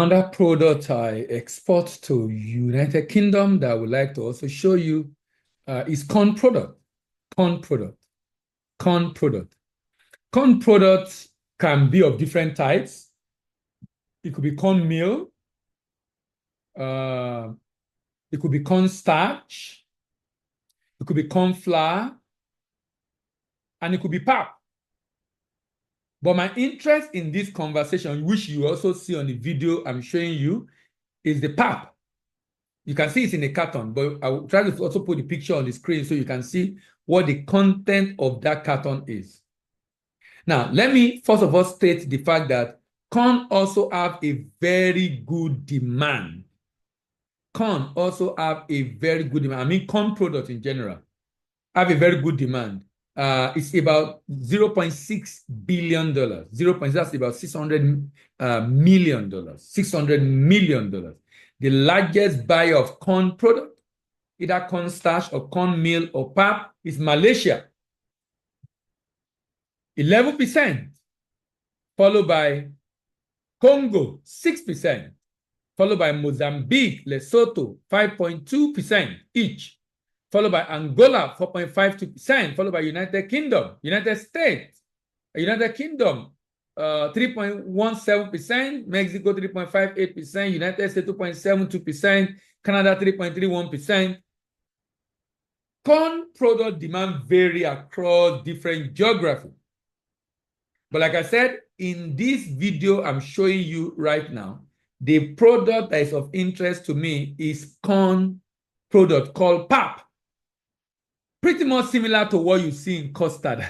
another product I export to United Kingdom that I would like to also show you is corn product. Corn product. Corn product. Corn products can be of different types. It could be cornmeal. It could be corn starch. It could be corn flour. And it could be pap. But my interest in this conversation, which you also see on the video I'm showing you, is the pap. You can see it's in a carton, but I will try to also put the picture on the screen so you can see what the content of that carton is. Now, let me first of all state the fact that corn also have a very good demand. Corn also have a very good demand. I mean, corn products in general have a very good demand. It's about $0.6 billion. That's about $600 million. $600 million. The largest buyer of corn product, either corn starch or corn meal or pap, is Malaysia. 11%, followed by Congo, 6%, followed by Mozambique, Lesotho, 5.2% each, followed by Angola, 4.52%, followed by United Kingdom, United States, United Kingdom, 3.17%, Mexico, 3.58%, United States, 2.72%, Canada, 3.31%. Corn product demand vary across different geographies. But like I said, in this video I'm showing you right now, the product that is of interest to me is corn product called pap. Pretty much similar to what you see in custard.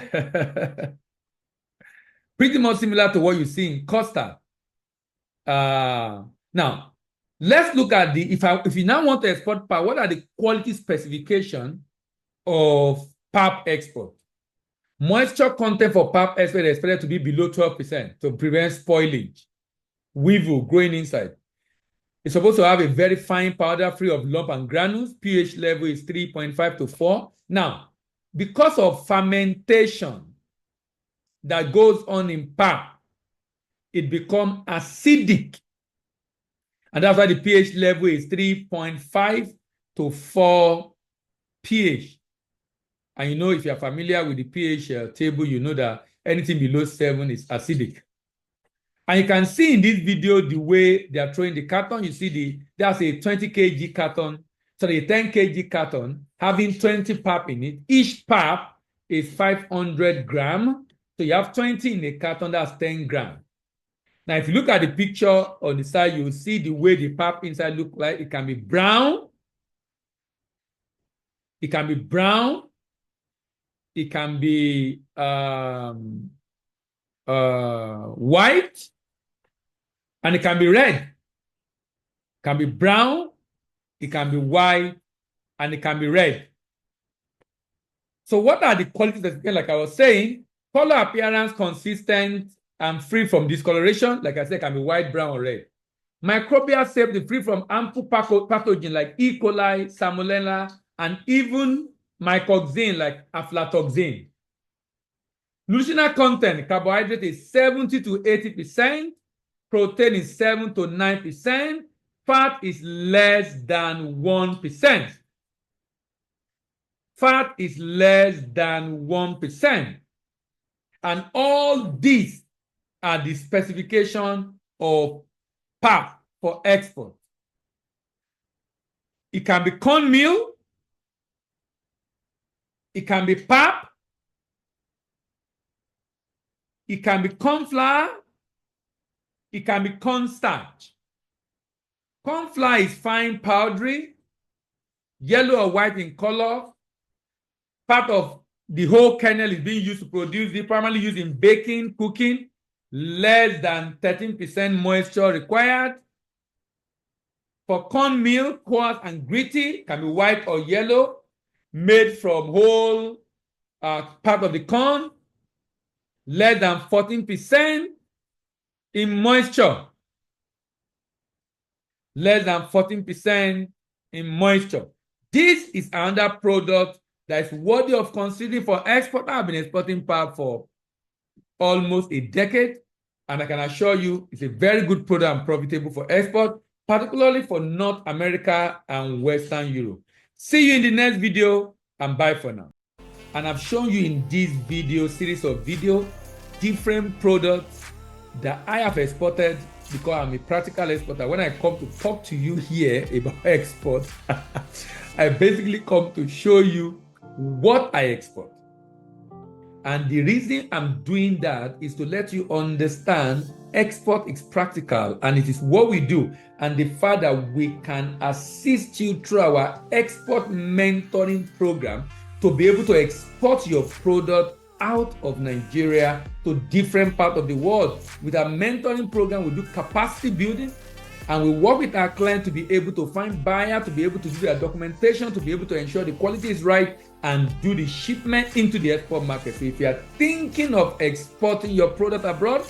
Pretty much similar to what you see in custard. Now, let's look at the, if you now want to export pap, what are the quality specifications of pap export? Moisture content for pap export is expected to be below 12% to prevent spoilage, weevil growing inside. It's supposed to have a very fine powder free of lump and granules. pH level is 3.5 to 4. Now, because of fermentation that goes on in pap, it becomes acidic. And that's why the pH level is 3.5 to 4 pH. And you know, if you're familiar with the pH table, you know that anything below 7 is acidic. And you can see in this video the way they are throwing the carton. You see that's a 20 kg carton, sorry, a 10 kg carton having 20 pap in it. Each pap is 500 grams. So you have 20 in a carton, that's 10 grams. Now, if you look at the picture on the side, you will see the way the pap inside look like. It can be brown. It can be brown. It can be white. And it can be red. It can be brown. It can be white. And it can be red. So what are the qualities that, like I was saying, color appearance consistent and free from discoloration, like I said, can be white, brown, or red. Microbial safety, free from harmful pathogens like E. coli, Salmonella, and even mycotoxin like aflatoxin. Nutritional content, carbohydrate is 70 to 80%, protein is 7 to 9%, fat is less than 1%. Fat is less than 1%. And all these are the specification of pap for export. It can be cornmeal. It can be pap. It can be corn flour. It can be corn starch. Corn flour is fine powdery, yellow or white in color. Part of the whole kernel is being used to produce it, primarily used in baking, cooking. Less than 13% moisture required. For cornmeal, coarse and gritty, can be white or yellow, made from whole part of the corn. Less than 14% in moisture. Less than 14% in moisture. This is another product that is worthy of considering for export. I've been exporting pap for almost a decade. And I can assure you it's a very good product and profitable for export, particularly for North America and Western Europe. See you in the next video, and bye for now. And I've shown you in this series of video, different products that I have exported because I'm a practical exporter. When I come to talk to you here about export, I basically come to show you what I export. And the reason I'm doing that is to let you understand export is practical and it is what we do. And the fact that we can assist you through our export mentoring program to be able to export your product out of Nigeria to different parts of the world. With our mentoring program, we do capacity building, and we work with our client to be able to find buyer, to be able to do their documentation, to be able to ensure the quality is right, and do the shipment into the export market. So if you are thinking of exporting your product abroad,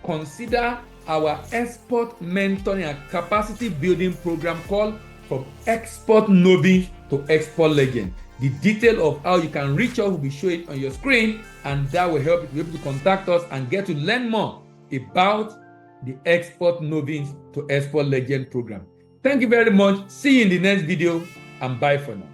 consider our export mentoring and capacity building program called From Export Novice to Export Legend. The detail of how you can reach us will be shown on your screen, and that will help you to be able to contact us and get to learn more about the Export Novice to Export Legend program. Thank you very much. See you in the next video, and bye for now.